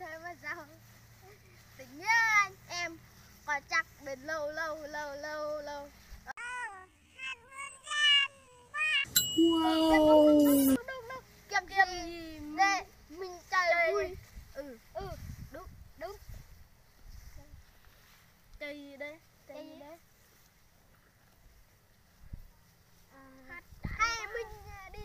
thế mà sao tự nhiên em còn chắc đến lâu. Wow. Đúng. Kiệm để mình chơi vui. Đúng. Chơi gì đấy? Hay mình đi.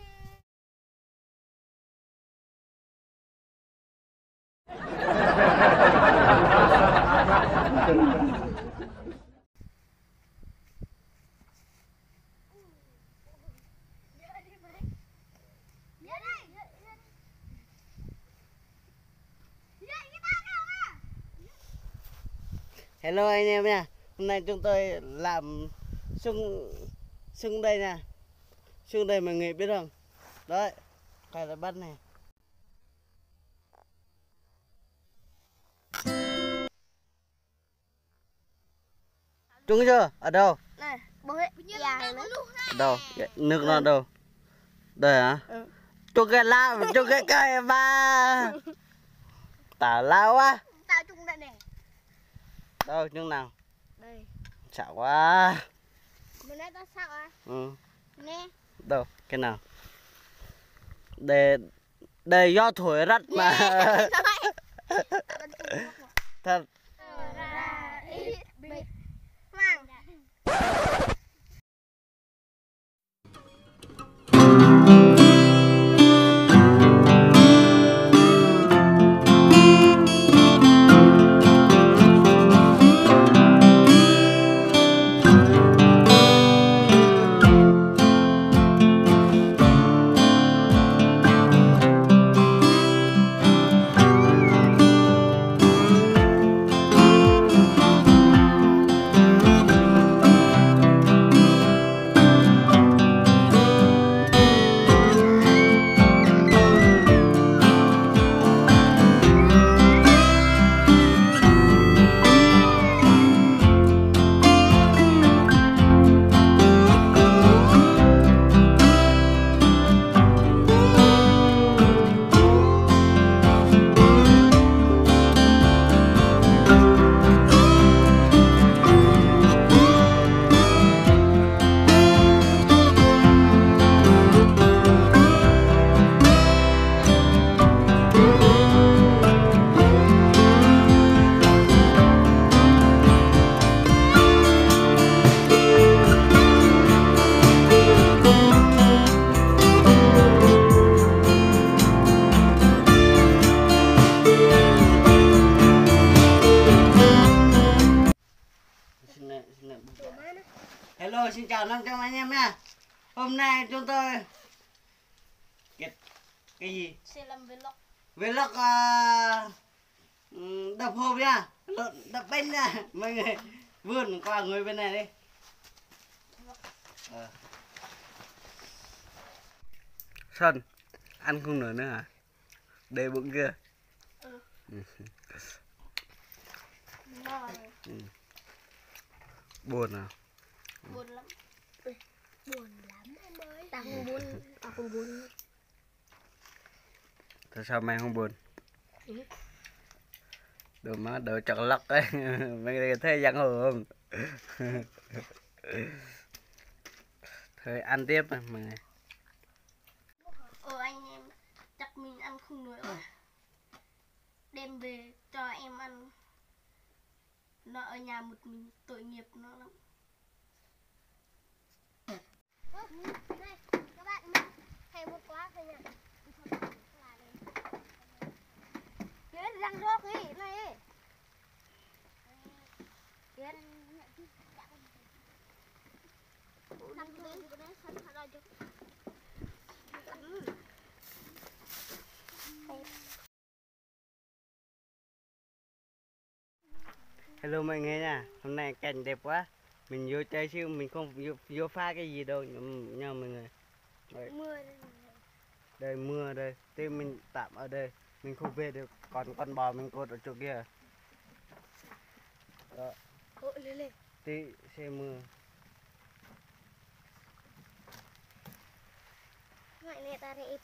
Hello anh em nha. Hôm nay chúng tôi làm sung đây nha. Sung đây mọi người biết không? Đấy, cái là bắt này. Trúng chưa? Ở đâu? Này, bố hệ già nữa. Ở đâu? Nước nó đâu? Đây hả? Trúng cái lao, trúng cái cây ba. Tả lao quá. Tao trúng đây này. Đâu, trúng nào? Đây. Chảo quá. Bữa nay tao sao à? Ừ. Nè. Đâu? Cái nào? Đây do thổi rắt mà. Thật. Hello, xin chào 500 anh em nha. Hôm nay chúng tôi cái gì? Sẽ làm vlog. Vlog đập hộp nha, đập bánh nha. Mọi người vươn qua người bên này đi. Xuân, ăn không nổi nữa hả? Để bụng kia. Buồn à? Buồn lắm em ơi. Tao không buồn. Tại sao mày không buồn? Đồ má đồ chật lắc ấy. Mày thấy giận hờn. Thôi ăn tiếp mà mọi người. Anh em chắc mình ăn không nổi rồi. Đem về cho em ăn. Nó ở nhà một mình tội nghiệp nó lắm. Này, các bạn hay một quá thôi nha. Cái răng róc ấy này. Cái Hello mọi người nha. Hôm nay cảnh đẹp quá. Mình vô chơi chứ mình không vô pha cái gì đâu nha mọi người. Đấy. mưa đây. Đây mưa đây. Thế mình tạm ở đây. Mình không về được. Còn con bò mình cột ở chỗ kia. Đó. Lên. Tí xe mưa. Ngoại này ta đây.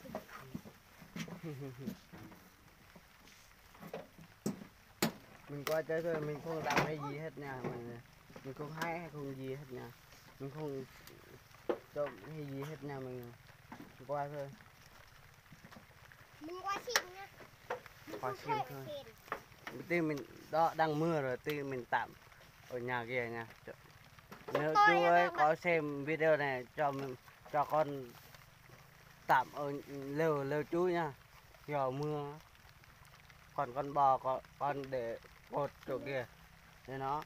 Mình qua chơi thôi, mình không làm cái gì hết nha. Mình không hái hay không gì hết nha. Mình không trộm hay gì hết nha. Mình qua thôi. Mình qua xin nha. Qua xin thôi. Tí mình đó đang mưa rồi, tí mình tạm ở nhà kia nha. Nếu chú ấy có xem video này cho con tạm ở lều chú nha. Giờ mưa. Còn con bò con để cột chỗ kia để nó.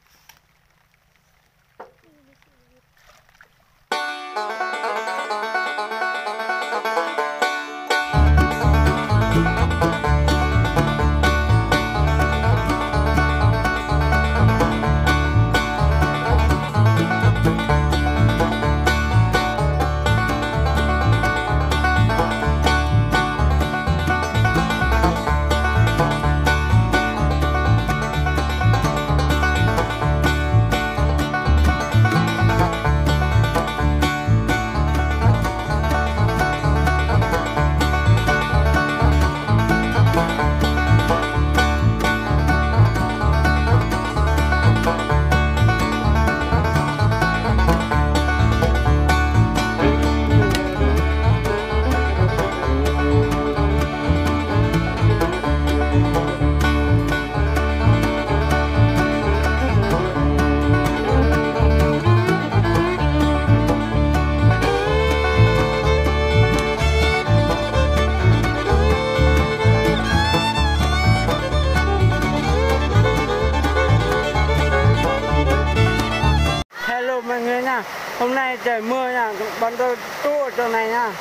Mọi người nha, hôm nay trời mưa nha, bọn tôi trú ở chỗ này nha.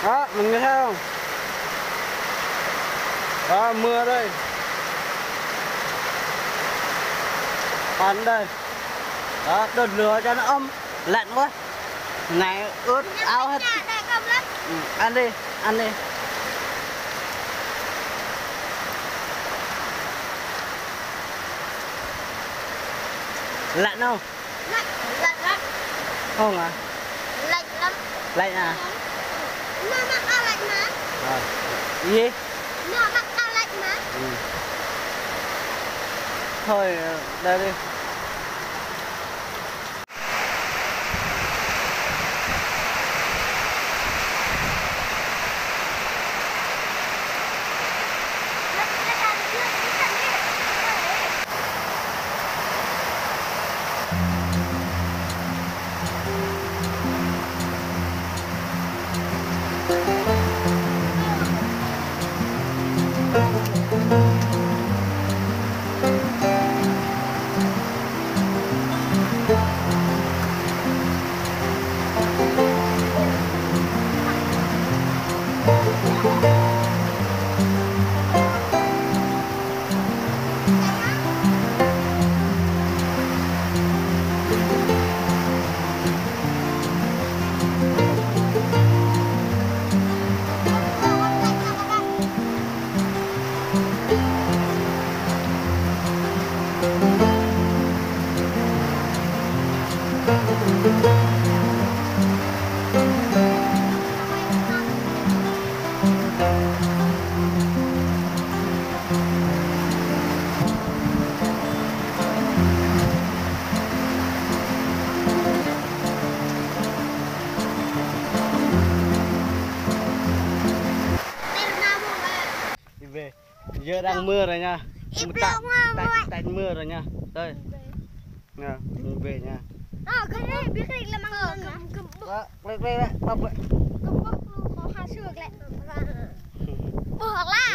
Đó, mọi người thấy không? Đó, mưa đây. Còn đây. Đó, đốt lửa cho nó ấm, lạnh quá. Này ướt áo hết. Ăn đi, ăn đi. Lạnh không? Lạnh lắm. Không à? Lạnh lắm. Lạnh à? Nó mặc áo lạnh mà. À. Gì? Nó mặc áo lạnh mà. Ừ. Thôi, đây đi. Giờ đang mưa rồi nha. Tạnh mưa rồi nha. Đây. Nè, mình về nha. Cái này biết định là mang đó, quay bắp vậy. có 2 sườn lại. Bực lắm.